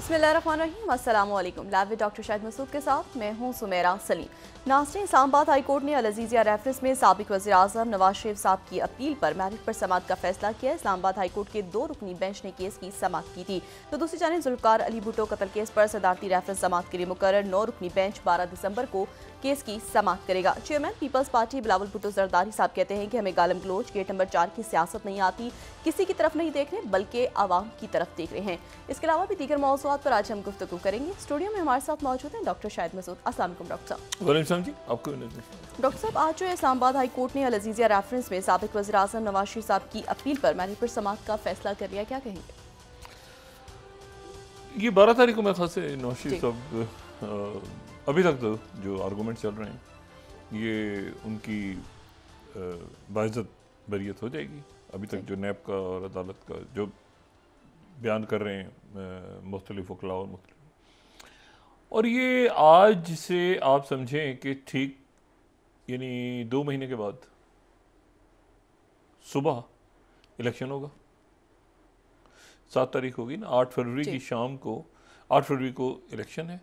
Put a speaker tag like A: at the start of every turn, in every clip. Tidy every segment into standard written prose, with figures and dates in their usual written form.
A: बिस्मिल्लाहिर्रहमानिर्रहीम, अस्सलाम वालेकुम। Live with doctor Shahid Masood के साथ मैं हूं सुमेरा सलीम। नाज़रीन, इस्लामाबाद हाई कोर्ट ने अल अज़ीज़िया रेफरेंस में साबिक़ वज़ीर आज़म नवाज शरीफ साहब की अपील पर मैरिट पर समाअत का फैसला किया। इस्लामाबाद हाई कोर्ट के 2 रुकनी बेंच ने केस की समाअत की थी, तो दूसरी जानिब जुल्फ़िकार अली भुट्टो कत्ल केस पर सदारती रेफरेंस समाअत के लिए मुकर्रर 9 रुकनी बेंच 12 दिसंबर को केस की समाअत करेगा। Chairman peoples party Bilawal Bhutto Zardari साहब कहते हैं कि हमें गालम गलोच गेट नंबर 4 की सियासत नहीं आती, किसी की तरफ नहीं देख रहे बल्कि आवाम की तरफ देख रहे हैं। इसके अलावा भी दीगर मौज़ूआत पर आज हम गुफ्तगू करेंगे। स्टूडियो में हमारे साथ मौजूद हैं डॉक्टर शाहिद मसूद। अस्सलाम वालेकुम डॉक्टर साहब।
B: वालेकुम जी, आपको
A: डॉक्टर साहब, आज जो है इस्लामाबाद हाई कोर्ट ने अल अज़ीज़िया रेफरेंस में साबिक़ वज़ीर आज़म नवाज शरीफ साहब की अपील पर मैरिट पर समाअत का फैसला कर लिया, क्या कहेंगे?
B: ये 12 तारीख को मेरे ख्याल से नवाज शरीफ साहब अभी तक तो जो आर्गूमेंट चल रहे हैं ये उनकी बाइज़्ज़त बरियत हो जाएगी। अभी तक जो नैब का और अदालत का जो बयान कर रहे हैं मुख्तलिफ वकला और मुख्तलिफ, और ये आज से आप समझें कि ठीक यानी 2 महीने के बाद सुबह इलेक्शन होगा। 7 तारीख होगी ना, 8 फरवरी की शाम को 8 फरवरी को इलेक्शन है।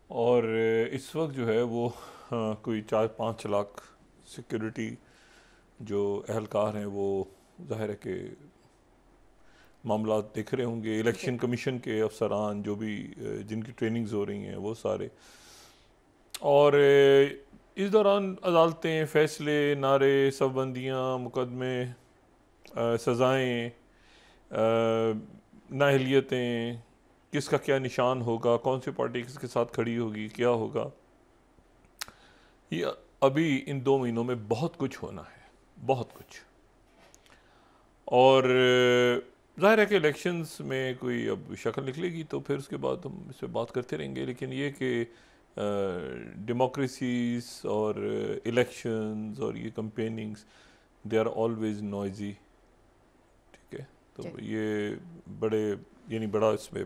B: और इस वक्त जो है वो कोई 4-5 लाख सिक्योरिटी जो अहलकार हैं वो ज़ाहिर है कि मामला देख रहे होंगे। इलेक्शन कमीशन के अफसरान जो भी जिनकी ट्रेनिंग्स हो रही हैं वो सारे, और इस दौरान अदालतें, फ़ैसले, नारे, सबबंदियाँ, मुकदमे, सज़ाएँ, नाअहलियतें, किसका क्या निशान होगा, कौन सी पार्टी किसके साथ खड़ी होगी, क्या होगा, ये अभी इन 2 महीनों में बहुत कुछ होना है, बहुत कुछ। और ज़ाहिर है कि इलेक्शंस में कोई अब शक्ल निकलेगी तो फिर उसके बाद हम इस पर बात करते रहेंगे। लेकिन ये कि डेमोक्रेसीज और इलेक्शंस और ये कंपेनिंग्स, दे आर ऑलवेज नॉइजी, ठीक है। तो ये बड़े यानी बड़ा इसमें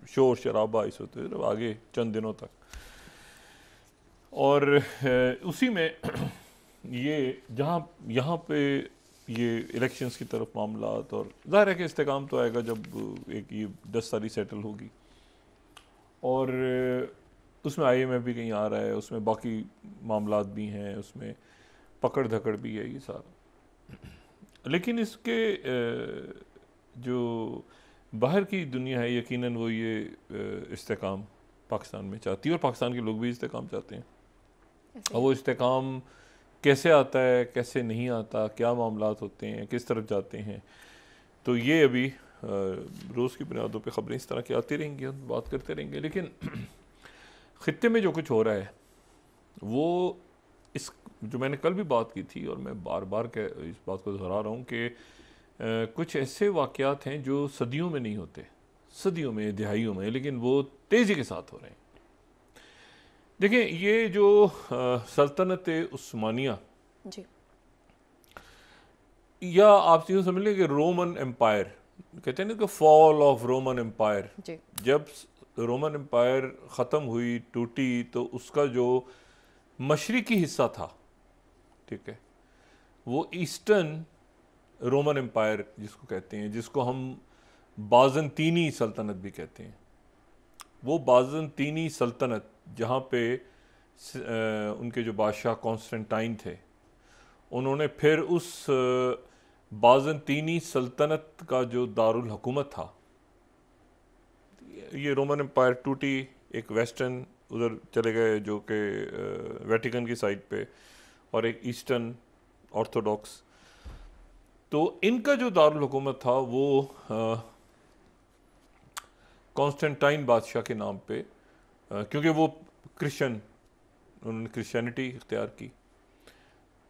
B: शोर शराबा इस होते हैं आगे चंद दिनों तक। और उसी में ये यहाँ पे ये इलेक्शंस की तरफ मामलात, और ज़ाहिर है कि इस्तेकाम तो आएगा जब एक ये 10 तारीख सेटल होगी, और उसमें IMF भी कहीं आ रहा है, उसमें बाकी मामलात भी हैं, उसमें पकड़ धकड़ भी है, ये सारा। लेकिन इसके जो बाहर की दुनिया है यकीनन वो ये इस्तेकाम पाकिस्तान में चाहती है, और पाकिस्तान के लोग भी इस्तेकाम चाहते हैं। और वो इस्तेकाम कैसे आता है, कैसे नहीं आता, क्या मामलात होते हैं, किस तरफ जाते हैं, तो ये अभी रोज़ की बुनियादों पे ख़बरें इस तरह की आती रहेंगी, हम बात करते रहेंगे। लेकिन ख़ित्ते में जो कुछ हो रहा है वो इस जो मैंने कल भी बात की थी, और मैं बार बार इस बात को दोहरा रहा हूँ कि कुछ ऐसे वाक़यात हैं जो सदियों में नहीं होते, सदियों में, दिहाइयों में, लेकिन वो तेज़ी के साथ हो रहे हैं। देखिए, ये जो सल्तनत उस्मानिया
A: जी,
B: या आप यूँ समझ लें कि रोमन एम्पायर, कहते हैं ना कि फॉल ऑफ रोमन एम्पायर, जब रोमन एम्पायर ख़त्म हुई, टूटी, तो उसका जो मशरिकी हिस्सा था, ठीक है, वो ईस्टर्न रोमन एम्पायर जिसको कहते हैं, जिसको हम बाज़ंतीनी सल्तनत भी कहते हैं, वो बाज़ंतीनी सल्तनत जहाँ पे उनके जो बादशाह कॉन्स्टेंटाइन थे, उन्होंने फिर उस बाज़ंतीनी सल्तनत का जो दारुल हुकूमत था, ये रोमन एम्पायर टूटी, एक वेस्टर्न उधर चले गए जो कि वेटिकन की साइड पे, और एक ईस्टर्न ऑर्थोडॉक्स। तो इनका जो दारुल हुकूमत था वो कॉन्स्टेंटाइन बादशाह के नाम पे, क्योंकि वो क्रिश्चियन, उन्होंने क्रिश्चियनिटी इख्तियार की,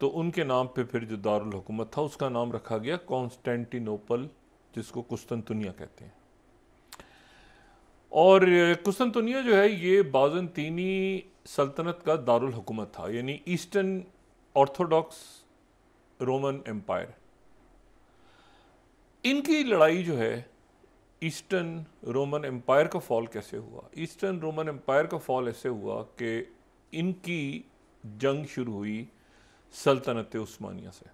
B: तो उनके नाम पे फिर जो दारुल हुकूमत था उसका नाम रखा गया कॉन्स्टेंटिनोपल, जिसको कुस्तुनतुनिया कहते हैं। और कुस्तुनतुनिया जो है ये बाज़ंतीनी सल्तनत का दारुल हुकूमत था, यानी ईस्टर्न ऑर्थोडॉक्स रोमन एम्पायर। इनकी लड़ाई जो है, ईस्टर्न रोमन एम्पायर का फॉल कैसे हुआ? ईस्टर्न रोमन एम्पायर का फॉल ऐसे हुआ कि इनकी जंग शुरू हुई सल्तनत उस्मानिया से।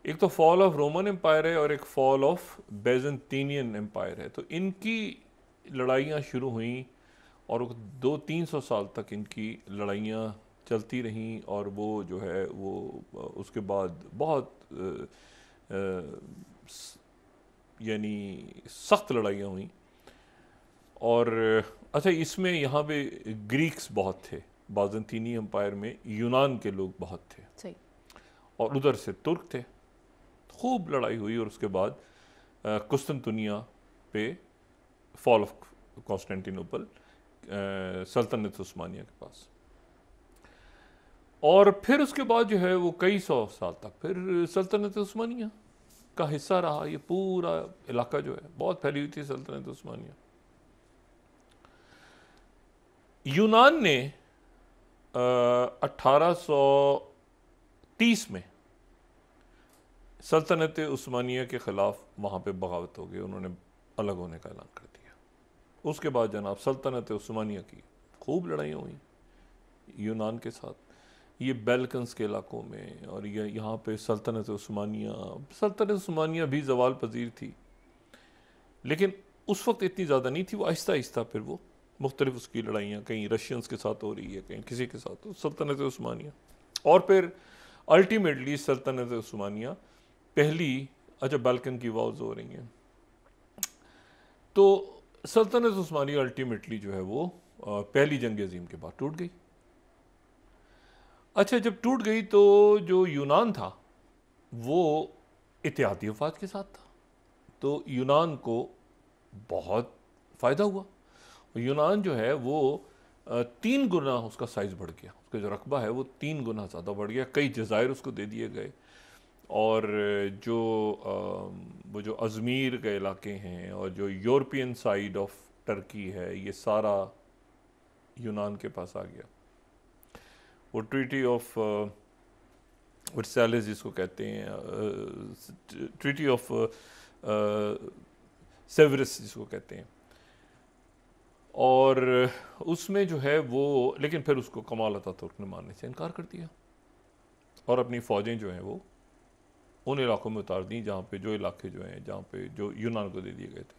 B: एक तो फॉल ऑफ रोमन एम्पायर है और एक फॉल ऑफ बेजेंटीनियन एम्पायर है। तो इनकी लड़ाइयाँ शुरू हुई और 200-300 साल तक इनकी लड़ाइयाँ चलती रहीं, और वो जो है वो उसके बाद बहुत यानी सख्त लड़ाइयाँ हुई। और अच्छा, इसमें यहाँ पे ग्रीक्स बहुत थे, बाज़ंतीनी एम्पायर में यूनान के लोग बहुत थे,
A: सही।
B: और उधर से तुर्क थे। खूब लड़ाई हुई और उसके बाद कुस्तुनतुनिया पे फॉल ऑफ कॉन्स्टेंटिनोपल, सल्तनत उस्मानिया के पास। और फिर उसके बाद जो है वो कई सौ साल तक फिर सल्तनत उस्मानिया का हिस्सा रहा। ये पूरा इलाका जो है बहुत फैली हुई थी सल्तनत उस्मानिया। यूनान ने 1830 में सल्तनत उस्मानिया के ख़िलाफ़ वहाँ पे बगावत हो गई, उन्होंने अलग होने का ऐलान कर दिया। उसके बाद जनाब सल्तनत उस्मानिया की खूब लड़ाइयाँ हुई यूनान के साथ, ये बैल्कन्स के इलाकों में, और ये यहाँ पे सल्तनत उस्मानिया भी ज़वाल पजीर थी, लेकिन उस वक्त इतनी ज़्यादा नहीं थी। वो आहिस्ता आहिस्ता फिर वो मुख्तलिफ उसकी लड़ाइयाँ कहीं रशियंस के साथ हो रही है, कहीं किसी के साथ, तो सल्तनत उस्मानिया। और फिर अल्टीमेटली सल्तनत उस्मानिया पहली, अच्छा बाल्कन की वॉर्स हो रही हैं, तो सल्तनत उस्मानिया अल्टीमेटली जो है वो पहली जंग अजीम के बाद टूट गई। अच्छा, जब टूट गई तो जो यूनान था वो इत्तेहादी वफात के साथ था, तो यूनान को बहुत फ़ायदा हुआ। यूनान जो है वो 3 गुना उसका साइज़ बढ़ गया, उसका जो रकबा है वो 3 गुना ज़्यादा बढ़ गया। कई जज़ायर उसको दे दिए गए, और जो वो जो अज़मीर के इलाके हैं और जो यूरोपियन साइड ऑफ टर्की है, ये सारा यूनान के पास आ गया। वो ट्रीटी ऑफ वर्साइलेस जिसको कहते हैं, ट्रीटी ऑफ सेवरस जिसको कहते हैं, और उसमें जो है वो, लेकिन फिर उसको कमाल अतातुर्क ने मानने से इनकार कर दिया और अपनी फ़ौजें जो हैं वो उन इलाकों में उतार दी जहाँ पे जो इलाके जो हैं जहाँ पे जो यूनान को दे दिए गए थे।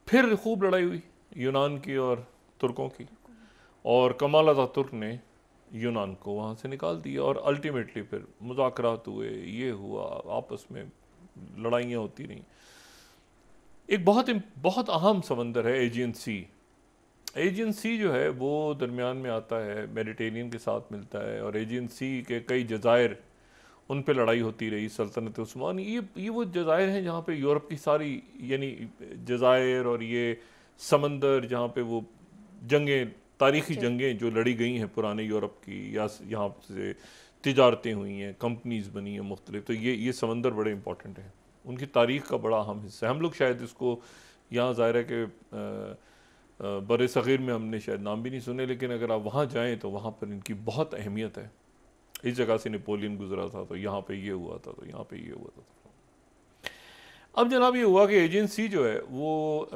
B: फिर खूब लड़ाई हुई यूनान की और तुर्कों की, और कमाल अतातुर्क ने यूनान को वहाँ से निकाल दिया, और अल्टीमेटली फिर मुज़ाकरात हुए, ये हुआ, आपस में लड़ाइयाँ होती रहीं। एक बहुत अहम समंदर है एजियन सी। एजियन सी जो है वो दरमियान में आता है, मेडिटेरियन के साथ मिलता है, और एजियन सी के कई जज़ायर, उन पे लड़ाई होती रही। सल्तनत उस्मानी ये वो जज़ायर हैं जहाँ पे यूरोप की सारी यानी जज़ायर और ये समंदर जहाँ पे वो जंगें, तारीख़ी जंगें जो लड़ी गई हैं पुराने यूरोप की, या यहाँ से तिजारतें हुई हैं, कंपनीज़ बनी हैं मुख्तलिफ, तो ये समंदर बड़े इंपॉर्टेंट हैं, उनकी तारीख़ का बड़ा अहम हिस्सा है। हम लोग शायद इसको यहाँ ज़ाहिर है कि बड़े सग़ीर में हमने शायद नाम भी नहीं सुने, लेकिन अगर आप वहाँ जाएँ तो वहाँ पर इनकी बहुत अहमियत है। इस जगह से नेपोलियन गुजरा था तो यहाँ पे ये हुआ था, तो यहाँ पे ये हुआ था। अब जनाब ये हुआ कि एजियन सी जो है वो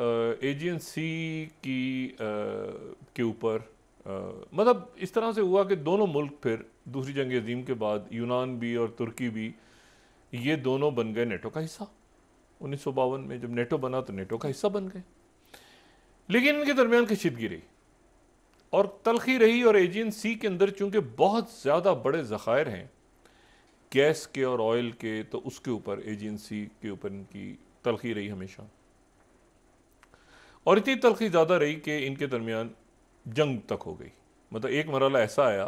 B: एजियन सी की के ऊपर मतलब इस तरह से हुआ कि दोनों मुल्क फिर दूसरी जंग अजीम के बाद यूनान भी और तुर्की भी, ये दोनों बन गए नेटो का हिस्सा। 1952 में जब नेटो बना तो नेटो का हिस्सा बन गए, लेकिन इनके दरमियान कशीदगी रही और तलखी रही, और एजियन सी के अंदर चूंकि बहुत ज़्यादा बड़े ज़खायर हैं गैस के और ऑयल के, तो उसके ऊपर एजियन सी के ऊपर इनकी तलखी रही हमेशा, और इतनी तलखी ज़्यादा रही कि इनके दरमियान जंग तक हो गई। मतलब एक मरहला ऐसा आया,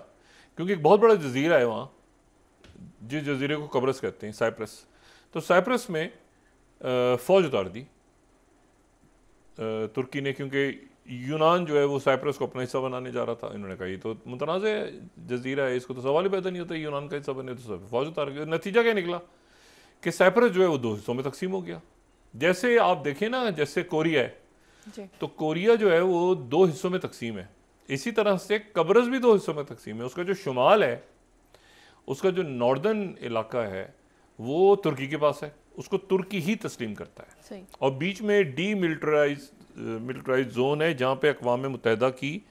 B: क्योंकि एक बहुत बड़ा जजीरा है वहाँ, जिस जजीरे को कब्रस कहते हैं, साइप्रस, तो साइप्रस में फ़ौज उतार दी तुर्की ने, क्योंकि यूनान जो है वो साइप्रस को अपना हिस्सा बनाने जा रहा था। इन्होंने कहा ये तो मुतनाज़ जजीरा है, इसको तो सवाल ही पैदा नहीं होता यूनान का हिस्सा बने, तो सब फौज उतार गए। नतीजा क्या निकला कि साइप्रस जो है वो 2 हिस्सों में तकसीम हो गया। जैसे आप देखें ना, जैसे कोरिया है, तो कोरिया जो है वो 2 हिस्सों में तकसीम है, इसी तरह से कब्रस भी 2 हिस्सों में तकसीम है। उसका जो शुमाल है, उसका जो नॉर्दर्न इलाका है वो तुर्की के पास है, उसको तुर्की ही तस्लीम करता है, और बीच में मिलिटराइज जोन है जहाँ पे अक़वाम मुत्तहिदा की,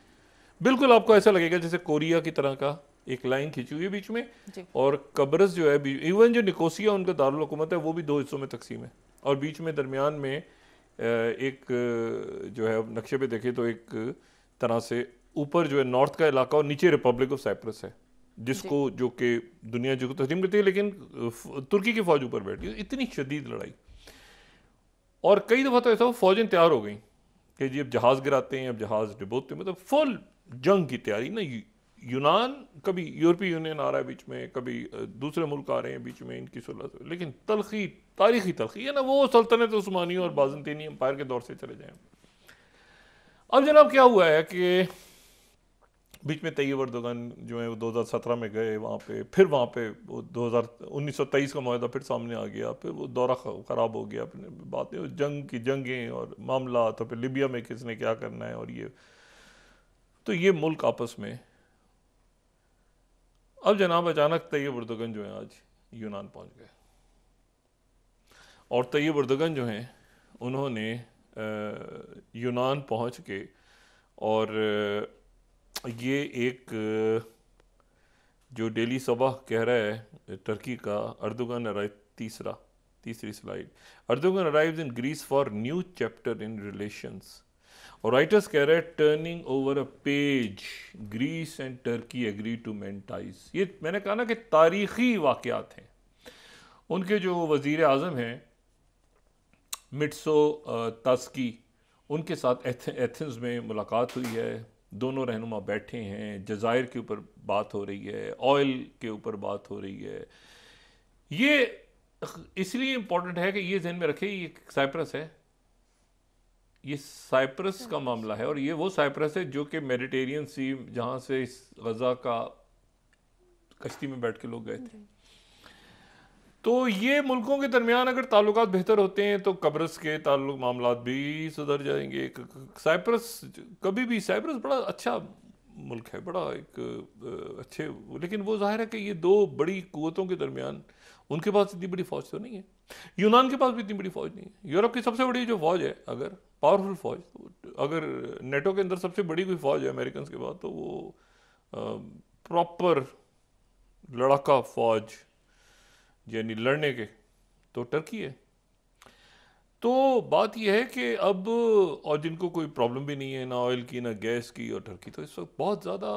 B: बिल्कुल आपको ऐसा लगेगा जैसे कोरिया की तरह का एक लाइन खींची हुई है बीच में,
A: जी।
B: और कब्रस जो है, इवन जो निकोसिया उनका दारुल हुकूमत है वो भी 2 हिस्सों में तकसीम है, और बीच में दरमियान में एक जो है नक्शे पे देखे तो एक तरह से ऊपर जो है नॉर्थ का इलाका और नीचे रिपब्लिक ऑफ साइप्रस है, जिसको जो कि दुनिया जो तस्लीम करती है, लेकिन तुर्की की फौज ऊपर बैठी है। इतनी शदीद लड़ाई, और कई दफ़ा तो ऐसा वो फौजें तैयार हो गई कि जी अब जहाज़ गिराते हैं, अब जहाज़ डिबोते हैं, मतलब फुल जंग की तैयारी ना। यूनान, कभी यूरोपीय यूनियन आ रहा है बीच में, कभी दूसरे मुल्क आ रहे हैं बीच में इनकी सुलह से, लेकिन तलखी, तारीखी तलखी है ना, वो सल्तनत उस्मानी और बाज़ंतीनी एम्पायर के दौर से चले जाएं। अब जनाब क्या हुआ है कि बीच में तैयब अर्दोगन जो है वो 2017 में गए वहाँ पे, फिर वहाँ पे वो 1923 का मुआहदा फिर सामने आ गया, फिर वो दौरा ख़राब हो गया, फिर बातें जंग की जंगें और मामला, तो फिर लिबिया में किसने क्या करना है, और ये तो ये मुल्क आपस में। अब जनाब अचानक तैयब अर्दोगन जो है आज यूनान पहुँच गए, और तैयब अर्दोगन जो हैं उन्होंने यूनान पहुँच के, और ये एक जो डेली सबाह कह रहा है टर्की का, अर्दोगन अराइव, तीसरी slide, Erdogan arrives in Greece for new chapter in relations, और राइटर्स कह रहे हैं turning over a page, Greece and Turkey agree to mend ties. ये मैंने कहा ना कि तारीखी वाक़यात हैं। उनके जो वज़ीर आज़म हैं मिट्सो तास्की, उनके साथ एथेंस में मुलाकात हुई है, दोनों रहनुमा बैठे हैं, जज़ायर के ऊपर बात हो रही है, ऑयल के ऊपर बात हो रही है। ये इसलिए इम्पोर्टेंट है कि ये ध्यान में रखें, ये साइप्रस है, ये साइप्रस का मामला है, और ये वो साइप्रस है जो कि मेडिटेरियन सी, जहाँ से इस गज़ा का कश्ती में बैठ के लोग गए थे। तो ये मुल्कों के दरमियान अगर ताल्लुकात बेहतर होते हैं तो कब्रस के ताल्लुक मामलात भी सुधर जाएंगे। साइप्रस कभी भी, साइप्रस बड़ा अच्छा मुल्क है, बड़ा एक अच्छे, लेकिन वो जाहिर है कि ये दो बड़ी कुव्वतों के दरमियान, उनके पास इतनी बड़ी फौज तो नहीं है, यूनान के पास भी इतनी बड़ी फौज नहीं है। यूरोप की सबसे बड़ी जो फौज है, अगर पावरफुल फौज, अगर नेटो के अंदर सबसे बड़ी कोई फौज है अमेरिकन के बाद, तो वो प्रॉपर लड़ाका फौज यानी लड़ने के, तो टर्की है। तो बात यह है कि अब, और जिनको कोई प्रॉब्लम भी नहीं है ना ऑयल की ना गैस की, और टर्की तो इस वक्त बहुत ज़्यादा,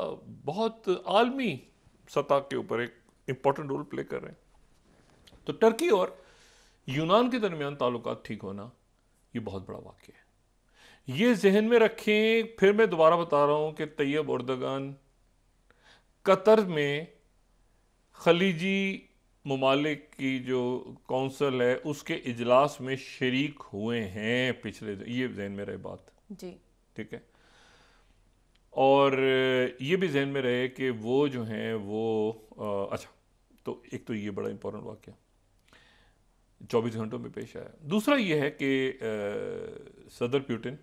B: बहुत आलमी सतह के ऊपर एक इम्पॉर्टेंट रोल प्ले कर रहे हैं। तो टर्की और यूनान के दरमियान ताल्लुकात ठीक होना ये बहुत बड़ा वाक़या है, ये जहन में रखें। फिर मैं दोबारा बता रहा हूँ कि तैयब अर्दोगन कतर में खलीजी ममालिक की जो कौंसल है उसके इजलास में शरीक हुए हैं पिछले, ये जहन में रहे बात
A: जी, ठीक है।
B: और ये भी जहन में रहे कि वो जो हैं वो अच्छा, तो एक तो ये बड़ा इंपॉर्टेंट वाक़या 24 घंटों में पेश आया। दूसरा ये है कि सदर पुतिन,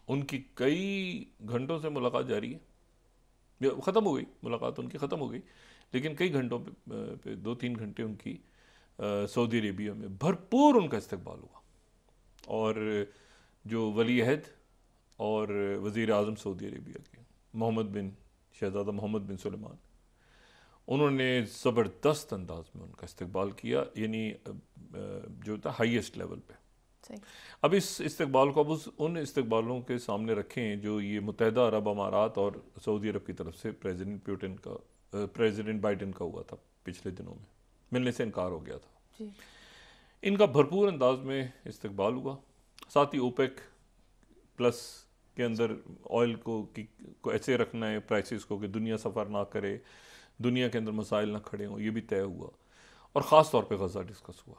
B: उनकी कई घंटों से मुलाकात जारी है, ख़त्म हो गई मुलाकात उनकी, ख़त्म हो गई, लेकिन कई घंटों पे 2-3 घंटे उनकी सऊदी अरेबिया में भरपूर उनका इस्तकबाल हुआ। और जो वली अहद और वज़ीर आज़म सऊदी अरेबिया के शहज़ादा मोहम्मद बिन सुलेमान, उन्होंने ज़बरदस्त अंदाज में उनका इस्तकबाल किया, यानी जो था हाईएस्ट लेवल पे। अब इस इस्तकबाल को, अब उन इस्तकबालों के सामने रखें जो ये मुत्तहिदा अरब अमारात और सऊदी अरब की तरफ से प्रेसिडेंट बाइडेन का हुआ था पिछले दिनों में, मिलने से इनकार हो गया था जी। इनका भरपूर अंदाज में इस्तकबाल हुआ। साथ ही ओपेक प्लस के अंदर ऑयल को ऐसे रखना है प्राइसेस को कि दुनिया सफ़र ना करे, दुनिया के अंदर मसाइल ना खड़े हों, ये भी तय हुआ। और ख़ास तौर पे गज़ा डिस्कस हुआ।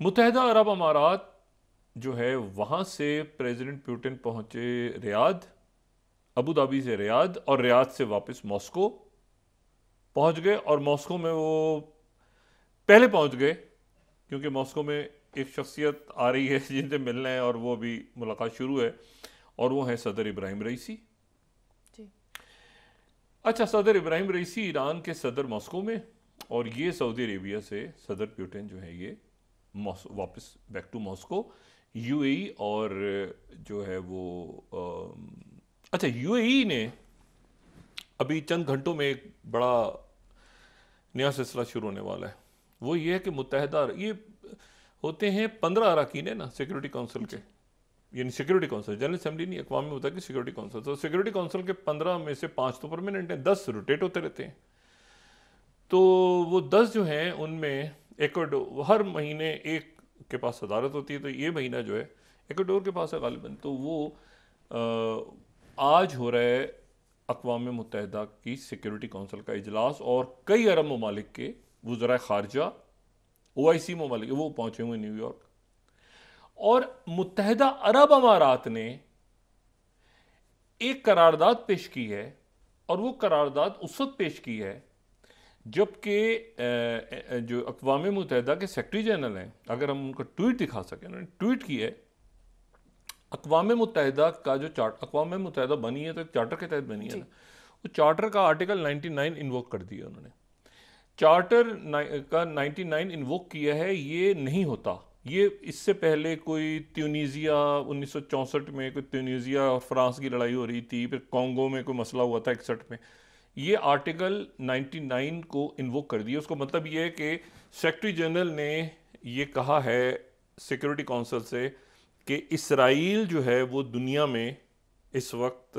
B: मुत्तहिदा अरब अमारात जो है, वहाँ से प्रेसिडेंट पुतिन पहुँचे रियाद, अबू धाबी से रियाद, और रियाद से वापस मॉस्को पहुँच गए। और मॉस्को में वो पहले पहुँच गए क्योंकि मॉस्को में एक शख्सियत आ रही है जिनसे मिलना है, और वो अभी मुलाकात शुरू है, और वो है सदर इब्राहिम रईसी जी। अच्छा, सदर इब्राहिम रईसी ईरान के सदर मॉस्को में, और ये सऊदी अरेबिया से सदर पुतिन जो है ये वापस बैक टू मॉस्को, यूएई। और जो है वो अच्छा, यूएई ने अभी चंद घंटों में एक बड़ा नया सिलसिला शुरू होने वाला है। वो ये है कि मुत्तहिदा, ये होते हैं 15 अरकान है ना सिक्योरिटी काउंसिल के, यानी सिक्योरिटी काउंसिल, जनरल असेंबली नहीं, अक़वाम मुत्तहिदा की सिक्योरिटी काउंसिल। तो सिक्योरिटी काउंसिल के 15 में से 5 तो परमानेंट हैं, 10 रोटेट होते रहते हैं। तो वो 10 जो हैं उनमें इक्वाडोर हर महीने एक के पास सदारत होती है। तो ये महीना जो है इक्वाडोर के पास है गालिबन। तो वो आज हो रहा है अक़वाम मुत्तहिदा की सिक्योरिटी काउंसिल का इजलास, और कई अरब ममालिक के वज़राए ख़ारजा, OIC ममालिक वो पहुँचे हुए न्यूयॉर्क। और मुत्तहिदा अरब अमारात ने एक करारदाद पेश की है, और वो करारदाद उस वक्त पेश की है जबकि जो अक़वाम मुत्तहिदा के सेक्रेटरी जनरल हैं, अगर हम उनका ट्वीट दिखा सकें, उन्होंने ट्वीट किया है अक़वाम मुत्तहिदा का जो अक़वाम मुत्तहिदा बनी है तो एक चार्टर के तहत बनी है ना, वो चार्टर का आर्टिकल 99 इन्वोक कर दिया उन्होंने। चार्टर का 99 इन्वोक किया है, ये नहीं होता। ये इससे पहले कोई ट्यूनीसिया 1964 में कोई ट्यूनीसिया और फ्रांस की लड़ाई हो रही थी, फिर कॉन्गो में कोई मसला हुआ था 61 में, ये आर्टिकल 99 को इन्वोक कर दिया। उसका मतलब ये है कि सेक्रेटरी जनरल ने ये कहा है सिक्योरिटी काउंसिल से कि इसराइल जो है वो दुनिया में इस वक्त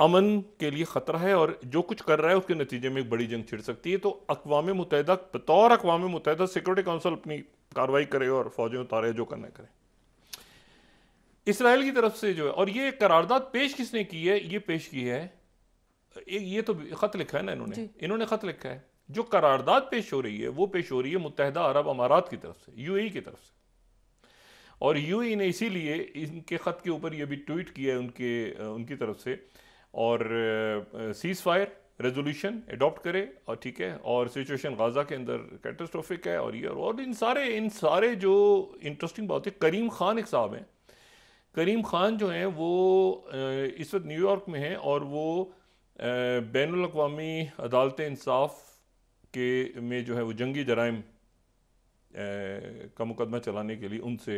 B: अमन के लिए ख़तरा है, और जो कुछ कर रहा है उसके नतीजे में एक बड़ी जंग छिड़ सकती है। तो अक़वाम मुत्तहिदा बतौर अक़वाम मुत्तहिदा सिक्योरिटी काउंसिल अपनी कार्रवाई करे और फौजें उतारे, जो करना करे। इसराइल की तरफ से जो है, और ये करारदाद पेश किसने की है, ये पेश की है, ये तो ख़त लिखा है ना इन्होंने ख़त लिखा है। जो करारदाद पेश हो रही है वो पेश हो रही है मुत्तहिदा अरब अमारात की तरफ से, UAE की तरफ से। और UAE ने इसीलिए इनके ख़त के ऊपर ये भी ट्वीट किया है उनकी तरफ से, और सीज़ फायर रेजोल्यूशन अडॉप्ट करे, और ठीक है, और सिचुएशन गाज़ा के अंदर कैटास्ट्रोफिक है, और ये और इन सारे जो इंटरेस्टिंग बात है। करीम खान एक साहब हैं, करीम खान जो हैं वो इस वक्त न्यूयॉर्क में हैं, और वो बैनुल अक़वामी अदालत इंसाफ के में जो है वो जंगी जराइम का मुकदमा चलाने के लिए उनसे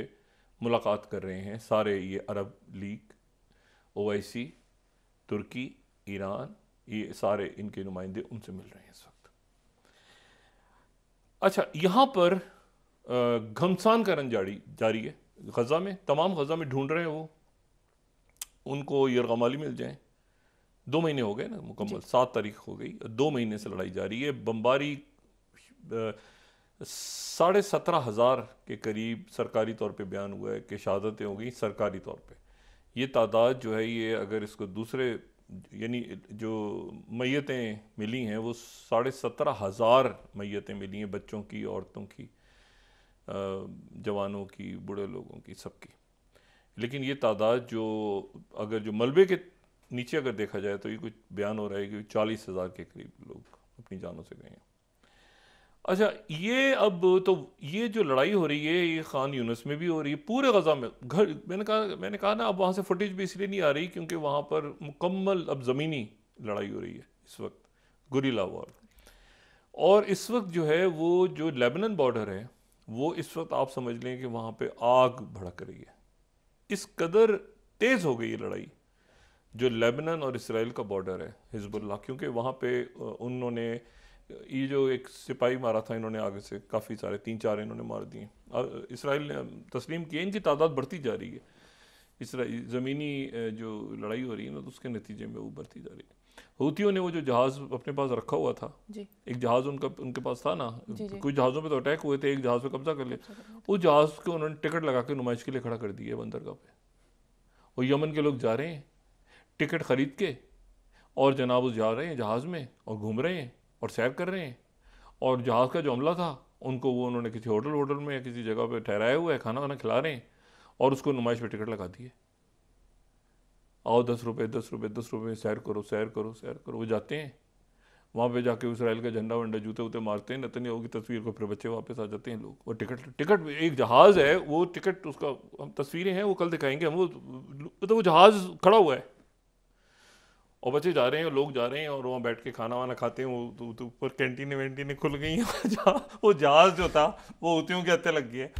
B: मुलाकात कर रहे हैं। सारे ये अरब लीग, OIC, तुर्की, ईरान, ये सारे इनके नुमाइंदे उनसे मिल रहे हैं इस वक्त। अच्छा, यहाँ पर घमसान का रन जारी है गज़ा में, तमाम गज़ा में ढूंढ रहे हैं वो उनको यरगमाली मिल जाए। 2 महीने हो गए ना मुकम्मल, 7 तारीख हो गई, 2 महीने से लड़ाई जारी है। बमबारी 17,500 के करीब सरकारी तौर पे बयान हुआ है कि शहादतें हो गई सरकारी तौर पे। ये तादाद जो है, ये अगर इसको दूसरे, यानी जो मैयतें मिली हैं वो 17,500 मैयतें मिली हैं, बच्चों की, औरतों की, जवानों की, बूढ़े लोगों की, सबकी। लेकिन ये तादाद जो अगर जो मलबे के नीचे अगर देखा जाए तो ये कुछ बयान हो रहा है कि 40,000 के करीब लोग अपनी जानों से गए हैं। अच्छा, ये अब तो ये जो लड़ाई हो रही है ये खान यूनिस में भी हो रही है, पूरे गज़ा में। मैंने कहा ना, अब वहाँ से फुटेज भी इसलिए नहीं आ रही क्योंकि वहाँ पर मुकम्मल अब ज़मीनी लड़ाई हो रही है इस वक्त, गुरिल्ला वॉर। और इस वक्त जो है वो जो लेबनान बॉर्डर है वो इस वक्त आप समझ लें कि वहाँ पे आग भड़क रही है। इस कदर तेज़ हो गई ये लड़ाई जो लेबनान और इसराइल का बॉर्डर है, हिजबुल्लाह, क्योंकि वहाँ पे उन्होंने ये जो एक सिपाही मारा था इन्होंने आगे से, काफ़ी सारे 3-4 इन्होंने मार दिए। इसराइल ने तस्लीम किए, इनकी तादाद बढ़ती जा रही है। इसराइल ज़मीनी जो लड़ाई हो रही है ना, तो उसके नतीजे में वो बढ़ती जा रही है। हूतियों ने वो जो जहाज़ अपने पास रखा हुआ था, एक जहाज़ उनके पास था ना, कुछ जहाज़ों पे तो अटैक हुए थे, एक जहाज़ पे कब्जा कर लिया। उस जहाज़ को उन्होंने टिकट लगा के नुमाइश के लिए खड़ा कर दिया बंदरगाह पे। वो यमन के लोग जा रहे हैं टिकट ख़रीद के, और जनाब उस जा रहे हैं जहाज़ में और घूम रहे हैं और सैर कर रहे हैं। और जहाज़ का जो अमला था उनको वो उन्होंने किसी होटल में या किसी जगह पे ठहराया हुआ है, खाना वाना खिला रहे हैं, और उसको नुमाइश पे टिकट लगा दिए। आओ 10 रुपये सैर करो। वो जाते हैं वहाँ पे, जाके इसराइल का झंडा वंडा जूते वूते मारते हैं, नेतन्याहू की तस्वीर को, फिर बच्चे वापस आ जाते हैं लोग। और टिकट एक जहाज़ है, वो टिकट उसका, हम तस्वीरें हैं वो कल दिखाएंगे हम, वो जहाज़ खड़ा हुआ है और बच्चे जा रहे हैं, लोग जा रहे हैं, और वहाँ बैठ के खाना वाना खाते हैं। वो तो ऊपर कैंटीनें खुल गई हैं। वो जहाज़ जो था वो हूतियों के हत्थे लग गई है।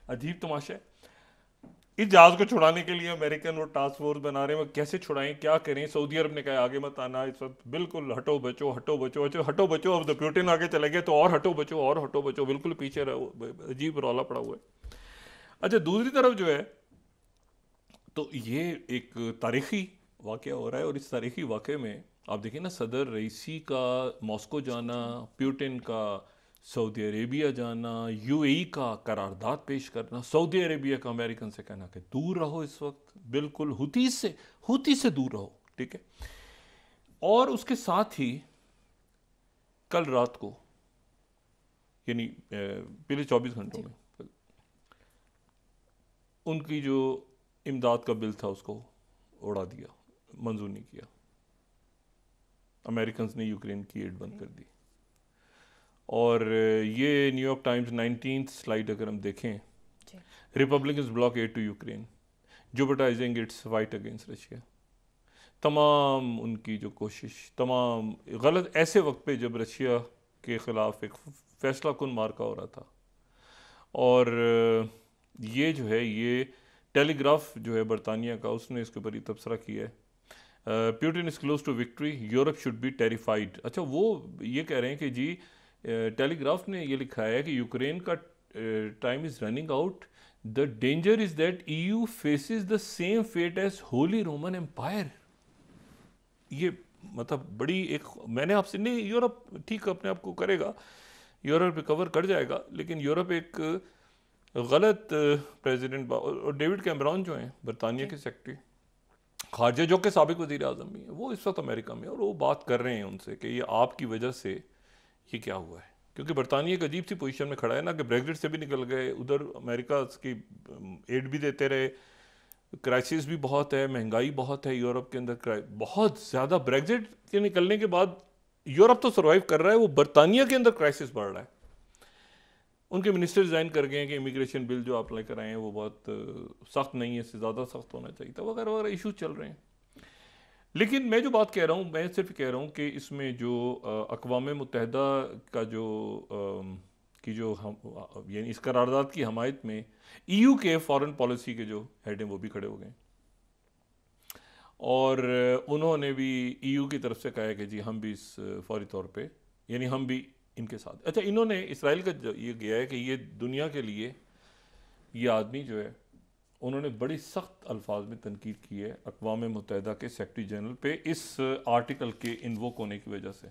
B: अजीब तमाशा है। इस जहाज को छुड़ाने के लिए अमेरिकन वो टास्क फोर्स बना रहे हैं, वो कैसे छुड़ाएं, क्या करें। सऊदी अरब ने कहा आगे मत आना इस वक्त, बिल्कुल हटो बचो हटो बचो, अच्छा हटो बचो, अब तो पुतिन आगे चले गए तो और हटो बचो और हटो बचो, बिल्कुल पीछे रहो, अजीब रौला पड़ा हुआ है। अच्छा दूसरी तरफ जो है तो ये एक तारीखी वाकया हो रहा है, और इस तारीखी वाकये में आप देखिए ना, सदर रईसी का मॉस्को जाना, पुतिन का सऊदी अरेबिया जाना, यूएई का करारदाद पेश करना, सऊदी अरेबिया का अमेरिकन से कहना कि दूर रहो इस वक्त, बिल्कुल हुती से दूर रहो, ठीक है। और उसके साथ ही कल रात को यानी पिछले 24 घंटों में उनकी जो इमदाद का बिल था उसको उड़ा दिया, मंजूर नहीं किया। अमेरिकन ने यूक्रेन की एड बंद कर दी। और ये न्यूयॉर्क टाइम्स 19th स्लाइड अगर हम देखें, Republicans block aid to Ukraine जुबटाइजिंग इट्स फाइट अगेंस्ट रशिया। तमाम उनकी जो कोशिश, तमाम गलत ऐसे वक्त पे जब रशिया के ख़िलाफ़ एक फैसला कुन मार्का हो रहा था। और ये जो है, ये टेलीग्राफ जो है बरतानिया का, उसने इसके ऊपर ही तबसरा किया है, Putin is close to victory, Europe should be terrified. अच्छा वो ये कह रहे हैं कि जी टेलीग्राफ ने ये लिखा है कि यूक्रेन का time is running out, the danger is that EU faces the same fate as Holy Roman Empire. ये मतलब बड़ी एक, मैंने आपसे नहीं, यूरोप ठीक अपने आप को करेगा, यूरोप रिकवर कर जाएगा, लेकिन यूरोप एक गलत प्रेसिडेंट, और डेविड कैमरॉन जो हैं बरतानिया के सेक्रेटरी खारजा, जो कि साबिक वज़ीर आज़म भी हैं, वो इस वक्त अमेरिका में, और वो बात कर रहे हैं उनसे कि ये आपकी वजह से ये क्या हुआ है। क्योंकि बरतानिया एक अजीब सी पोजीशन में खड़ा है ना, कि ब्रेग्जिट से भी निकल गए, उधर अमेरिका की एड भी देते रहे, क्राइसिस भी बहुत है, महंगाई बहुत है यूरोप के अंदर, बहुत ज़्यादा। ब्रेग्जिट के निकलने के बाद यूरोप तो सर्वाइव कर रहा है, वो बरतानिया के अंदर क्राइसिस बढ़ रहा है। उनके मिनिस्टर रिजाइन कर गए हैं कि इमिग्रेशन बिल जो आप लेकर आए हैं वो बहुत सख्त नहीं है, इससे ज़्यादा सख्त होना चाहिए था, वगैरह वगैरह इशूज़ चल रहे हैं। लेकिन मैं जो बात कह रहा हूँ, मैं सिर्फ कह रहा हूँ कि इसमें जो अक़वाम मुत्तहिदा का जो की जो हम यानी इस करारदाद की हमायत में EU के फॉरेन पॉलिसी के जो हेड हैं वो भी खड़े हो गए, और उन्होंने भी EU की तरफ से कहा है कि जी हम भी इस फौरी तौर पे, यानी हम भी इनके साथ। अच्छा इन्होंने इसराइल का ये किया है कि ये दुनिया के लिए, ये आदमी जो है उन्होंने बड़ी सख्त अल्फाज में तनकीद की है अक़वाम मुत्तहिदा के सेक्रेटरी जनरल पे इस आर्टिकल के इन्वोक होने की वजह से।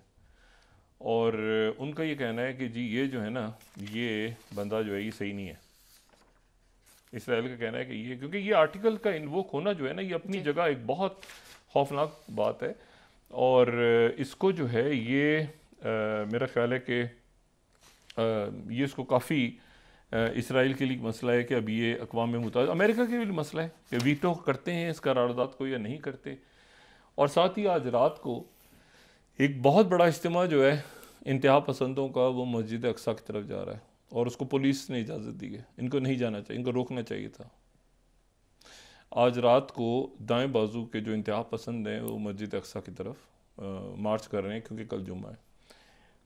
B: और उनका ये कहना है कि जी ये जो है ना, ये बंदा जो है ये सही नहीं है। इसराइल का कहना है कि ये, क्योंकि ये आर्टिकल का इन्वोक होना जो है ना, ये अपनी जगह एक बहुत खौफनाक बात है, और इसको जो है ये मेरा ख्याल है कि ये इसको काफ़ी इसराइल के लिए मसला है कि अब ये अक़वाम मुत्तहिदा, अमेरिका के लिए मसला है कि वीटो करते हैं इस करारदाद को या नहीं करते। और साथ ही आज रात को एक बहुत बड़ा इज्तिमा जो है इंतहा पसंदों का, वो मस्जिद अक्सा की तरफ जा रहा है, और उसको पुलिस ने इजाज़त दी है। इनको नहीं जाना चाहिए, इनको रोकना चाहिए था। आज रात को दाएं बाजू के जो इंतहा पसंद हैं वो मस्जिद अक्सा की तरफ मार्च कर रहे हैं, क्योंकि कल जुम्मा है।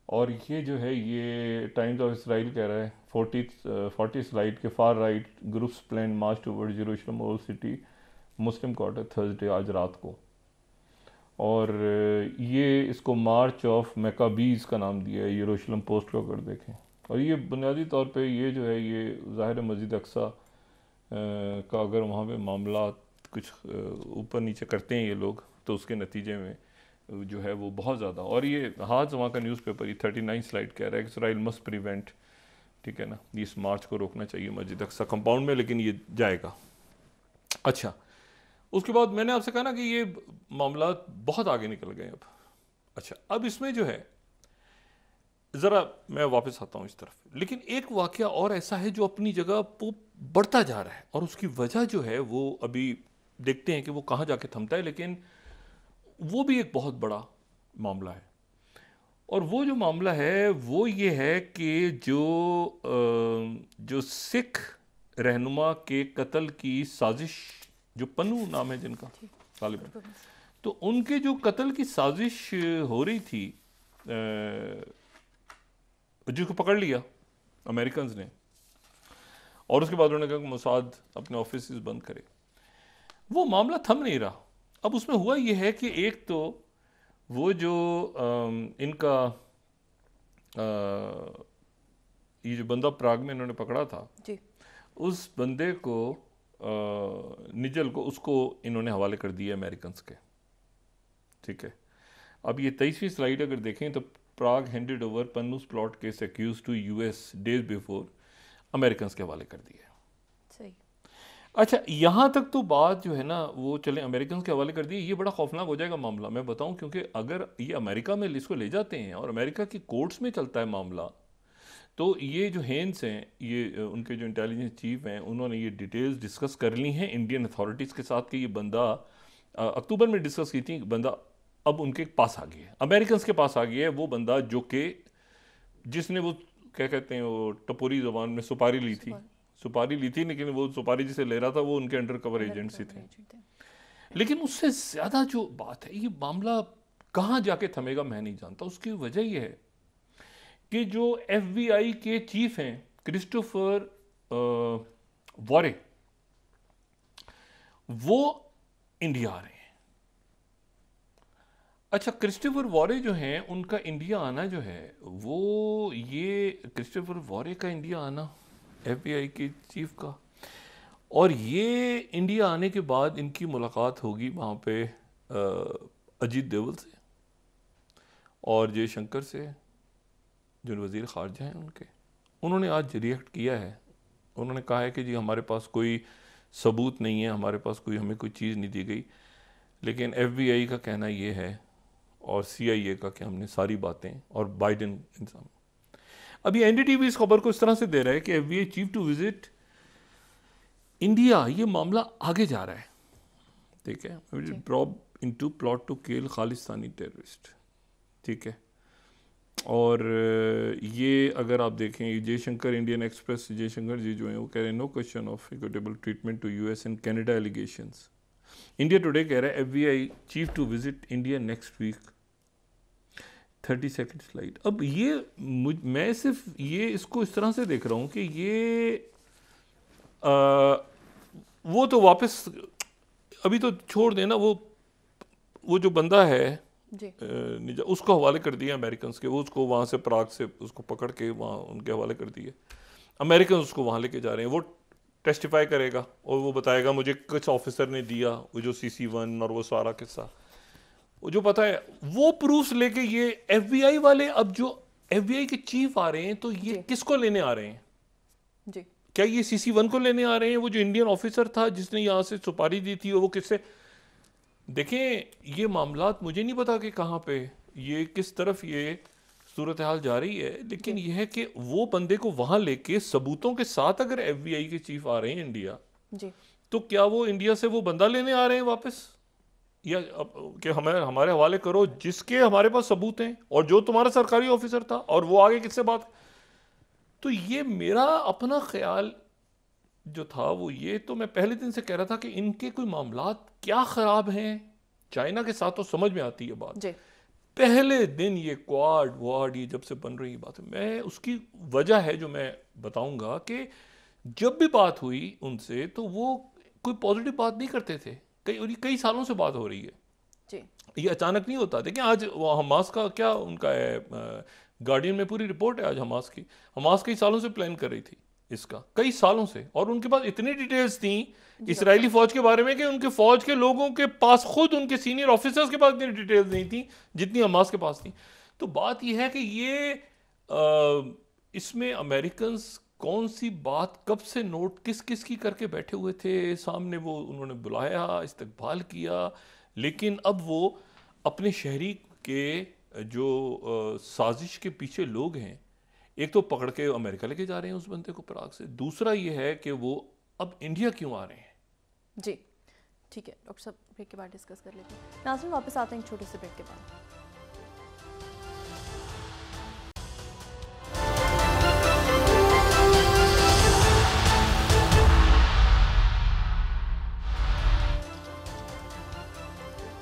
B: और ये जो है, ये टाइम्स ऑफ इसराइल कह रहा है 40 स्लाइड के फार राइट ग्रुप्स प्लान मार्च टुवर्ड जेरूशलम ओल्ड सिटी मुस्लिम क्वार्टर थर्सडे, आज रात को। और ये इसको मार्च ऑफ मैकाबीज़ का नाम दिया है, यरूशलेम पोस्ट को अगर देखें। और ये बुनियादी तौर पे ये जो है, ये ज़ाहिर मस्जिद अक्सा का अगर वहाँ पे मामला कुछ ऊपर नीचे करते हैं ये लोग, तो उसके नतीजे में जो है वो बहुत ज़्यादा। और ये हाज वहाँ का न्यूज़पेपर, ये 39 स्लाइड कह रहा है कि इसराइल मस्ट प्रिवेंट, ठीक है ना, इस मार्च को रोकना चाहिए मस्जिद अक्सा कंपाउंड में, लेकिन ये जाएगा। अच्छा उसके बाद मैंने आपसे कहा ना कि ये मामला बहुत आगे निकल गए अब। अच्छा अब इसमें जो है, ज़रा मैं वापस आता हूँ इस तरफ, लेकिन एक वाक़या और ऐसा है जो अपनी जगह वो बढ़ता जा रहा है, और उसकी वजह जो है वो अभी देखते हैं कि वो कहाँ जाके थमता है, लेकिन वो भी एक बहुत बड़ा मामला है। और वो जो मामला है वो ये है कि जो सिख रहनुमा के कत्ल की साजिश, जो पन्नू नाम है जिनका तालिबान, तो उनके जो कत्ल की साजिश हो रही थी, जिसको पकड़ लिया अमेरिकन ने, और उसके बाद उन्होंने कहा कि मोसाद अपने ऑफिस बंद करे। वो मामला थम नहीं रहा। अब उसमें हुआ ये है कि एक तो वो जो इनका ये जो बंदा प्राग में इन्होंने पकड़ा था
A: जी,
B: उस बंदे को निजल को उसको इन्होंने हवाले कर दिया अमेरिकन्स के। ठीक है, अब ये 23वीं स्लाइड अगर देखें तो Prague handed over Pannun's plot case accused to US days before, Americans के हवाले कर दिए।
A: सही।
B: अच्छा, यहाँ तक तो बात जो है ना वो चले अमेरिकन के हवाले कर दिए, ये बड़ा खौफनाक हो जाएगा मामला, मैं बताऊं, क्योंकि अगर ये अमेरिका में इसको ले जाते हैं और अमेरिका की कोर्ट्स में चलता है मामला, तो ये जो हेंस हैं, ये उनके जो इंटेलिजेंस चीफ हैं, उन्होंने ये डिटेल्स डिस्कस कर ली हैं इंडियन अथॉरिटीज़ के साथ कि ये बंदा अक्टूबर में डिस्कस की थी, बंदा अब उनके पास आ गया है, अमेरिकन के पास आ गया है वो बंदा जो कि जिसने वो क्या कहते हैं वो टपोरी ज़बान में सुपारी ली थी, लेकिन वो सुपारी जिसे ले रहा था वो उनके अंडर कवर एजेंट्स ही थे। लेकिन उससे ज़्यादा जो बात है, ये मामला कहाँ जाके थमेगा मैं नहीं जानता। उसकी वजह ये है कि जो FBI के चीफ हैं क्रिस्टोफर वॉरे, वो इंडिया आ रहे हैं। अच्छा, क्रिस्टोफर वॉरे जो हैं उनका इंडिया आना जो है वो, ये क्रिस्टोफर वॉरे का इंडिया आना FBI के चीफ का, और ये इंडिया आने के बाद इनकी मुलाकात होगी वहाँ पे अजीत देवल से और जयशंकर से, जो वज़ीर ख़ारजा हैं उन्होंने आज रिएक्ट किया है। उन्होंने कहा है कि जी हमारे पास कोई सबूत नहीं है, हमारे पास कोई, हमें कोई चीज़ नहीं दी गई, लेकिन FBI का कहना ये है और CIA का कि हमने सारी बातें, और बाइडेन इंसान। अभी NDTV इस खबर को इस तरह से दे रहा है कि FBI chief to visit India, ये मामला आगे जा रहा है। ठीक है, probe into plot to kill Khalistani terrorist. ठीक है, और ये अगर आप देखें जयशंकर, इंडियन एक्सप्रेस जयशंकर जी जो हैं वो कह रहे हैं no question of equitable treatment to US and Canada allegations. India Today कह रहा है FBI chief to visit India next week. 32nd slide. अब ये मैं सिर्फ ये इसको इस तरह से देख रहा हूँ कि ये वो तो वापस अभी तो छोड़ देना, वो जो बंदा है जी, उसको हवाले कर दिया अमेरिकन के, वो उसको वहाँ से प्राग से उसको पकड़ के वहाँ उनके हवाले कर दिए। अमेरिकन उसको वहाँ लेके जा रहे हैं, वो टेस्टिफाई करेगा और वो बताएगा मुझे कुछ ऑफिसर ने दिया, वो जो CC1 और वो सारा किस्सा वो जो पता है, वो प्रूफ्स लेके ये FBI वाले, अब जो FBI के चीफ आ रहे हैं तो ये किसको लेने आ रहे हैं जी? क्या ये CC1 को लेने आ रहे हैं? वो जो इंडियन ऑफिसर था जिसने यहाँ से सुपारी दी थी वो किससे? देखें, ये मामलात मुझे नहीं पता कि कहाँ पे ये किस तरफ ये सूरत हाल जा रही है, लेकिन ये है कि वो बंदे को वहाँ लेके सबूतों के साथ अगर FBI के चीफ आ रहे हैं इंडिया जी, तो क्या वो इंडिया से वो बंदा लेने आ रहे हैं वापस, या कि हमारे हवाले करो जिसके हमारे पास सबूत हैं और जो तुम्हारा सरकारी ऑफिसर था और वो आगे किससे बात। तो ये मेरा अपना ख्याल जो था वो ये, तो मैं पहले दिन से कह रहा था कि इनके कोई मामलात क्या ख़राब हैं चाइना के साथ, तो समझ में आती है बात जी। पहले दिन ये क्वाड वाड ये जब से बन रही बात है, मैं उसकी वजह है जो मैं बताऊंगा कि जब भी बात हुई उनसे तो वो कोई पॉजिटिव बात नहीं करते थे, कई सालों से बात हो रही है जी। ये अचानक नहीं होता। देखिए आज वो हमास का क्या उनका है, गार्डियन में पूरी रिपोर्ट है आज हमास कई सालों से प्लान कर रही थी इसका, कई सालों से, और उनके पास इतनी डिटेल्स थी इजरायली फौज के बारे में कि उनके फौज के लोगों के पास, खुद उनके सीनियर ऑफिसर्स के पास इतनी डिटेल्स नहीं थी जितनी हमास के पास थी। तो बात यह है कि ये इसमें अमेरिकन कौन सी बात कब से नोट किस किस की करके बैठे हुए थे सामने, वो उन्होंने बुलाया, इस्तकबाल किया, लेकिन अब वो अपने शहरी के जो साजिश के पीछे लोग हैं, एक तो पकड़ के अमेरिका लेके जा रहे हैं उस बंदे को प्राग से, दूसरा ये है कि वो अब इंडिया क्यों आ रहे हैं
A: जी। ठीक है डॉक्टर साहब, ब्रेक के बाद डिस्कस कर लेते हैं। नाज़रीन वापस आते हैं एक छोटे से ब्रेक के बाद।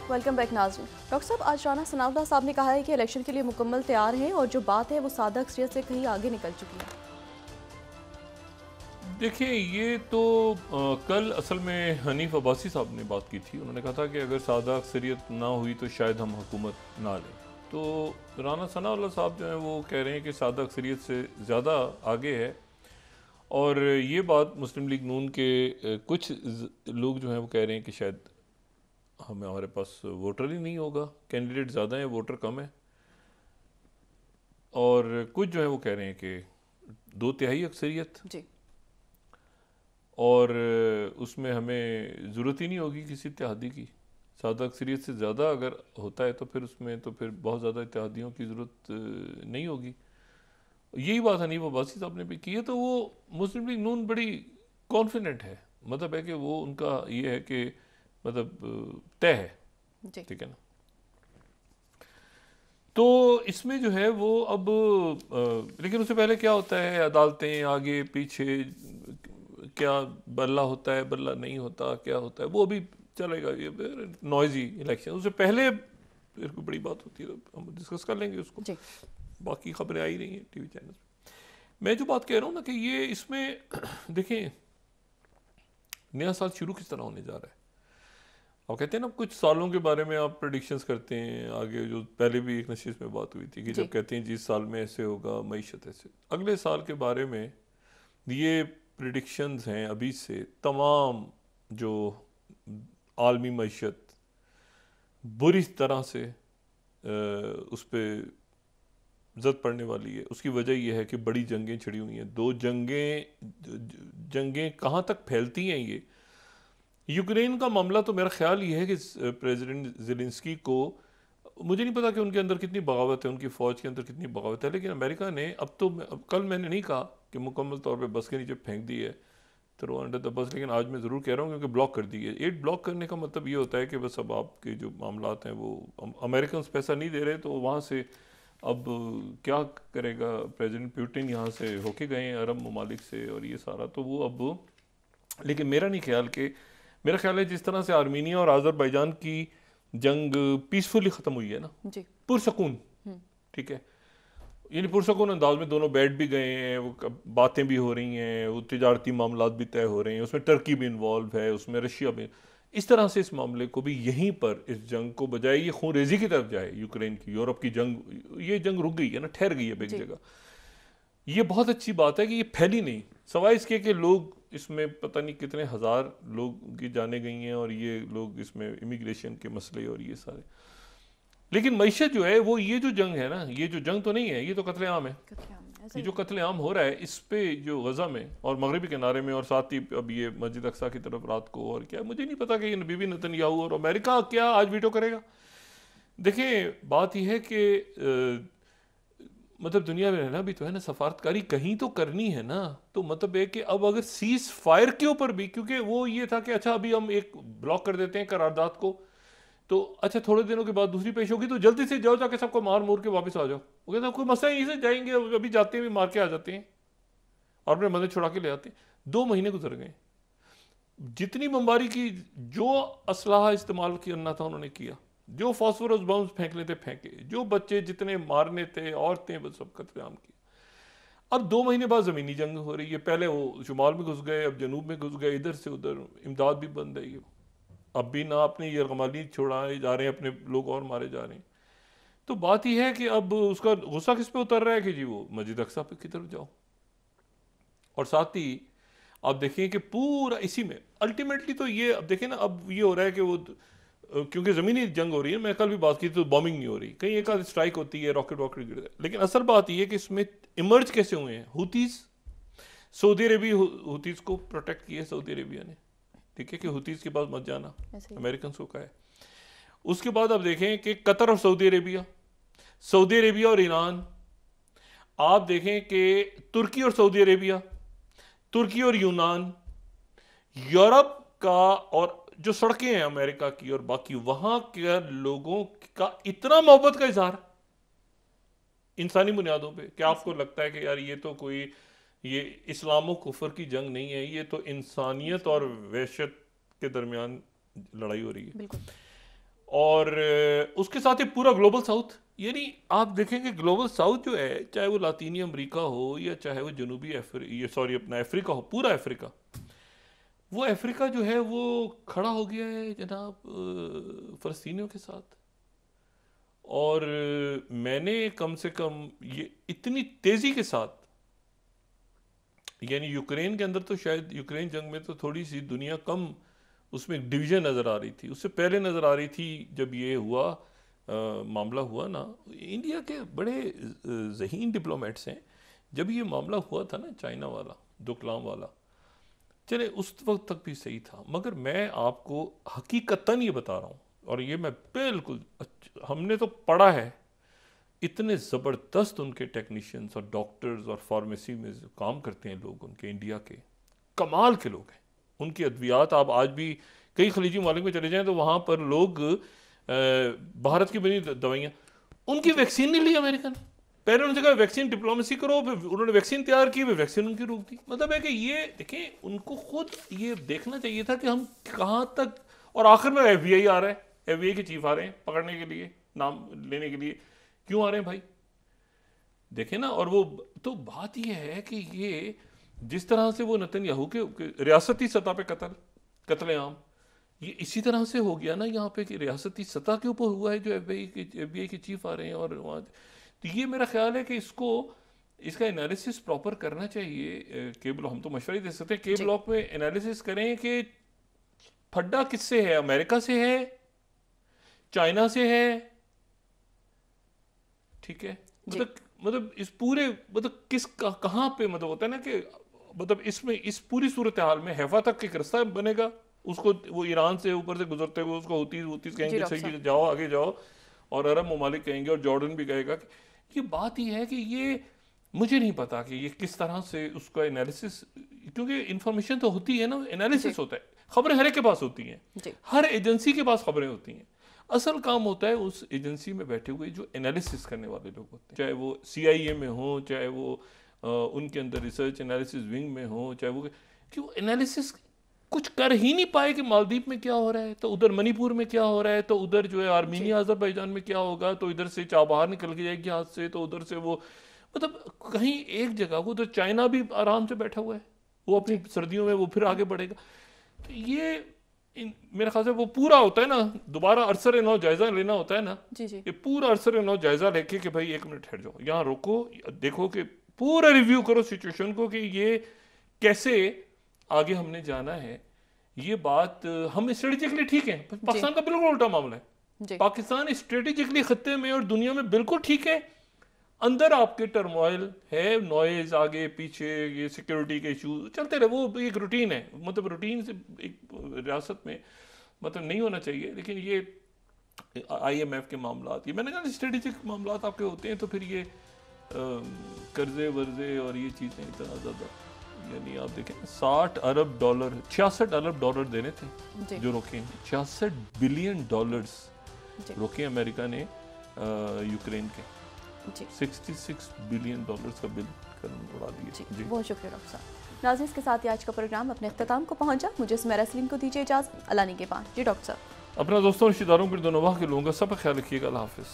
A: वेलकम बैक नाज़रीन। डॉक्टर साहब, आज राना सनाउल्लाह साहब ने कहा है कि इलेक्शन के लिए मुकम्मल तैयार हैं और जो बात है वो सादा अक्सरियत से कहीं आगे निकल चुकी है।
B: देखिए ये तो कल असल में हनीफ अब्बासी साहब ने बात की थी। उन्होंने कहा था कि अगर सादा अक्सरियत ना हुई तो शायद हम हुकूमत ना लें। तो राना सनाउल्लाह साहब जो हैं वो कह रहे हैं कि सादा अक्सरियत से ज़्यादा आगे है, और ये बात मुस्लिम लीग नून के कुछ लोग जो हैं वो कह रहे हैं कि शायद हमारे पास वोटर ही नहीं होगा, कैंडिडेट ज़्यादा हैं, वोटर कम है। और कुछ जो है वो कह रहे हैं कि 2/3 अक्सरियत
A: जी।
B: और उसमें हमें ज़रूरत ही नहीं होगी किसी इत्तेहादी की। सादा अक्सरियत से ज़्यादा अगर होता है तो फिर उसमें तो फिर बहुत ज़्यादा इत्तेहादियों की ज़रूरत नहीं होगी। यही बात हनीफ अब्बासी साहब ने भी की है। तो वो मुस्लिम लीग नून बड़ी कॉन्फिडेंट है, मतलब है कि वो उनका ये है कि मतलब तय है, ठीक है ना। तो इसमें जो है वो अब लेकिन उससे पहले क्या होता है, अदालतें आगे पीछे, क्या बल्ला होता है बल्ला नहीं होता, क्या होता है वो अभी चलेगा, ये नॉइजी इलेक्शन। उससे पहले फिर कोई बड़ी बात होती है, हम डिस्कस कर लेंगे उसको। बाकी खबरें आई रही हैं टीवी चैनल। मैं जो बात कह रहा हूँ ना कि ये इसमें देखें नया साल शुरू किस तरह होने जा रहा है। आप कहते हैं ना कुछ सालों के बारे में आप प्रेडिक्शंस करते हैं आगे, जो पहले भी एक नशिश में बात हुई थी कि जब कहते हैं जिस साल में ऐसे होगा मईशत ऐसे, अगले साल के बारे में ये प्रेडिक्शंस हैं अभी से। तमाम जो आलमी मईशत बुरी तरह से उस पर जद पड़ने वाली है। उसकी वजह यह है कि बड़ी जंगें छिड़ी हुई हैं। 2 जंगें कहाँ तक फैलती हैं ये। यूक्रेन का मामला तो मेरा ख्याल ये है कि प्रेसिडेंट ज़ेलेंस्की को, मुझे नहीं पता कि उनके अंदर कितनी बगावत है, उनकी फ़ौज के अंदर कितनी बगावत है, लेकिन अमेरिका ने अब तो कल मैंने नहीं कहा कि मुकम्मल तौर पे बस के नीचे फेंक दी है, थ्रो अंडर द बस, लेकिन आज मैं ज़रूर कह रहा हूँ क्योंकि ब्लॉक कर दी है। एड ब्लॉक करने का मतलब ये होता है कि बस अब आपके जो मामलात हैं वो अमेरिकन पैसा नहीं दे रहे, तो वहाँ से अब क्या करेगा प्रेसिडेंट पुतिन, यहाँ से होके गए हैं अरब ममालिक से और ये सारा, तो वो अब। लेकिन मेरा नहीं ख्याल कि, मेरा ख्याल है जिस तरह से आर्मीनिया और आज़रबाईजान की जंग पीसफुली ख़त्म हुई है ना, पुरसकून, ठीक है, यानी पुरसकून अंदाज में दोनों बैठ भी गए हैं, वो बातें भी हो रही हैं, वो तिजारती मामलात भी तय हो रहे हैं, उसमें टर्की भी इन्वॉल्व है, उसमें रशिया भी। इस तरह से इस मामले को भी यहीं पर इस जंग को बजाय ये खून रेजी की तरफ जाए, यूक्रेन की, यूरोप की जंग, ये जंग रुक गई है ना, ठहर गई है एक जगह। ये बहुत अच्छी बात है कि ये फैली नहीं, सवाए इसके कि लोग इसमें पता नहीं कितने हज़ार लोग की जाने गई हैं, और ये लोग इसमें इमिग्रेशन के मसले और ये सारे। लेकिन मईशत जो है वो, ये जो जंग है ना, ये जो जंग तो नहीं है, ये तो कत्लेआम है। ये जो कत्लेआम हो रहा है इस पे जो गजा में और मगरबी किनारे में, और साथ ही अब ये मस्जिद अक्सा की तरफ रात को, और क्या मुझे नहीं पता कि ये बीबी नेतन्याहू और अमेरिका क्या आज वीटो करेगा। देखिए बात यह है कि मतलब दुनिया में रहना भी तो है ना, सफारतकारी कहीं तो करनी है ना। तो मतलब है कि अब अगर सीज फायर के ऊपर भी, क्योंकि वो ये था कि अच्छा अभी हम एक ब्लॉक कर देते हैं करारदाद को, तो अच्छा थोड़े दिनों के बाद दूसरी पेश होगी, तो जल्दी से जाओ जाके सबको मार मूर के वापस आ जाओ। वो कहता कोई मसला यहीं से जाएंगे, अभी जाते हैं भी मार के आ जाते हैं और अपने मदद छुड़ा के ले आते हैं। 2 महीने गुजर गए, जितनी बमबारी की, जो असलाह इस्तेमाल करना था उन्होंने किया, जो फॉस्फोरस बम्स फेंक लेते फेंके, जो बच्चे जितने मारने थे, औरतें, बस सब कत्लेआम की। अब 2 महीने बाद ज़मीनी जंग हो रही है। पहले वो शुमाल में घुस गए, अब जनूब में घुस गए, इधर से उधर इमदाद भी बंद है। ये अब भी ना अपनी यरगमाली छुड़ाए जा रहे हैं, अपने लोग और मारे जा रहे हैं। तो बात यह है कि अब उसका गुस्सा किस पे उतर रहा है कि जी वो मस्जिद अक्सा पे की तरफ जाओ। और साथ ही आप देखें कि पूरा इसी में अल्टीमेटली तो ये, अब देखें ना, अब ये हो रहा है कि वो क्योंकि ज़मीनी जंग हो रही है, मैं कल भी बात की तो बॉम्बिंग नहीं हो रही, कहीं एक आध स्ट्राइक होती है, रॉकेट वॉकेट गिर, लेकिन असल बात यह है कि इसमें इमर्ज कैसे हुए हैं हुतीस। सऊदी अरेबिया हुतीस को प्रोटेक्ट किया सऊदी अरेबिया ने, ठीक है, कि हुतीस के पास मत जाना, अमेरिकन को कहा है। उसके बाद आप देखें कि कतर और सऊदी अरेबिया और ईरान, आप देखें कि तुर्की और सऊदी अरेबिया, तुर्की और यूनान, यूरोप का, और जो सड़कें हैं अमेरिका की और बाकी, वहां के लोगों का इतना मोहब्बत का इजहार इंसानी बुनियादों पे कि आपको लगता है कि यार ये तो कोई, ये इस्लामो कुफर की जंग नहीं है, ये तो इंसानियत और वहशत के दरमियान लड़ाई हो रही है।
A: बिल्कुल।
B: और उसके साथ ही पूरा ग्लोबल साउथ, यानी आप देखेंगे ग्लोबल साउथ जो है, चाहे वो लातीनी अमेरिका हो या चाहे वो जनूबी अपना अफ्रीका हो, पूरा अफ्रीका, वो अफ्रीका जो है वो खड़ा हो गया है जनाब फ़लस्तीनियों के साथ। और मैंने कम से कम ये इतनी तेज़ी के साथ, यानी यूक्रेन के अंदर तो शायद यूक्रेन जंग में तो थोड़ी सी दुनिया कम उसमें डिवीज़न नज़र आ रही थी, उससे पहले नज़र आ रही थी जब ये हुआ मामला हुआ ना। इंडिया के बड़े ज़हीन डिप्लोमेट्स हैं, जब ये मामला हुआ था ना चाइना वाला, डोकलाम वाला, चले उस वक्त तक भी सही था, मगर मैं आपको हकीकतन ये बता रहा हूँ, और ये मैं बिल्कुल, हमने तो पढ़ा है, इतने ज़बरदस्त उनके टेक्नीशियंस और डॉक्टर्स और फार्मेसी में जो काम करते हैं लोग, उनके इंडिया के कमाल के लोग हैं। उनकी अद्वियात आप आज भी कई खलीजी मालिक में चले जाएं तो वहाँ पर लोग भारत की बनी दवाइयाँ, उनकी वैक्सीन नहीं ली अमेरिका ने, पहले उन्होंने कहा वैक्सीन डिप्लोमेसी करो, फिर उन्होंने वैक्सीन तैयार की, फिर वैक्सीन उनकी रोक दी। मतलब है कि ये देखें, उनको खुद ये देखना चाहिए था कि हम कहाँ तक, और आखिर में FBI आ रहा है, FBI के चीफ आ रहे हैं पकड़ने के लिए, नाम लेने के लिए। क्यों आ रहे हैं भाई, देखें ना। और वो तो बात ये है कि ये जिस तरह से वो नेतन्याहू के रियासती सतह पे कत्लेआम, ये इसी तरह से हो गया ना यहाँ पे कि रियासती सतह के ऊपर हुआ है, जो FBI के चीफ आ रहे हैं। और वहाँ तो ये मेरा ख्याल है कि इसका एनालिसिस प्रॉपर करना चाहिए। के ब्लॉक, हम तो मशवरा ही दे सकते हैं, के ब्लॉक में एनालिसिस करें कि फड्डा किससे है, अमेरिका से है, चाइना से है, ठीक है। मतलब इस पूरे, मतलब किस कहाँ पे, मतलब होता है ना कि मतलब इसमें इस पूरी सूरत हाल में हैफा तक एक रास्ता बनेगा, उसको वो ईरान से ऊपर से गुजरते हुए उसको हुतीस कहेंगे सही जाओ आगे जाओ, और अरब ममालिक कहेंगे और जॉर्डन भी कहेगा। ये बात ही है कि ये मुझे नहीं पता कि ये किस तरह से उसका एनालिसिस, क्योंकि इंफॉर्मेशन तो होती है ना, एनालिसिस होता है, खबरें हर एक के पास होती हैं, हर एजेंसी के पास खबरें होती हैं। असल काम होता है उस एजेंसी में बैठे हुए जो एनालिसिस करने वाले लोग होते हैं, चाहे वो CIA में हो, चाहे वो उनके अंदर रिसर्च एनालिसिस विंग में हो, चाहे वो कि वो एनालिसिस कुछ कर ही नहीं पाए कि मालदीव में क्या हो रहा है, तो उधर मणिपुर में क्या हो रहा है, तो उधर जो है आर्मीनिया अजरबैजान में क्या होगा, तो इधर से चाबहार निकल के जाएगी हाथ से, तो उधर से वो, मतलब कहीं एक जगह को, तो चाइना भी आराम से बैठा हुआ है, वो अपनी सर्दियों में वो फिर आगे बढ़ेगा। तो ये मेरे ख्याल से वो पूरा होता है ना, दोबारा अरसर नौ जायजा लेना होता है ना, ये पूरा अरसर नौ जायजा लेके कि भाई एक मिनट ठहर जाओ, यहाँ रोको, देखो कि पूरा रिव्यू करो सिचुएशन को कि ये कैसे आगे हमने जाना है। ये बात हम स्ट्रेटेजिकली ठीक है, पाकिस्तान का बिल्कुल उल्टा मामला है। पाकिस्तान स्ट्रेटेजिकली खत्ते में और दुनिया में बिल्कुल ठीक है, अंदर आपके टर्मोइल है, नॉइज आगे पीछे, ये सिक्योरिटी के इशू चलते रहे, वो एक रूटीन है, मतलब रूटीन से एक रियासत में मतलब नहीं होना चाहिए। लेकिन ये IMF के मामला, ये मैंने कहा स्ट्रेटेजिक मामला आपके होते हैं, तो फिर ये कर्जे वर्जे और ये चीज़ें इतना ज़्यादा, यानी आप देखें 60 अरब डॉलर 66 अरब डॉलर देने थे जो रोके, 66 बिलियन डॉलर्स रोके अमेरिका ने यूक्रेन के, 66 बिलियन डॉलर्स का बिल उड़ा दिए।
A: बहुत शुक्रिया डॉक्टर साहब। नाज़रीन, के साथ ही आज का प्रोग्राम अपने अख्ताम को पहुंचा। मुझे सुमेरा सलीम को दीजिए इजाज़त। अल्लाह निगहबान। जी डॉक्टर साहब।
B: अपना दोस्तों रिश्तेदारों पर दोनों के लोगों का सब ख्याल रखिएगा। अल्लाह हाफिज़।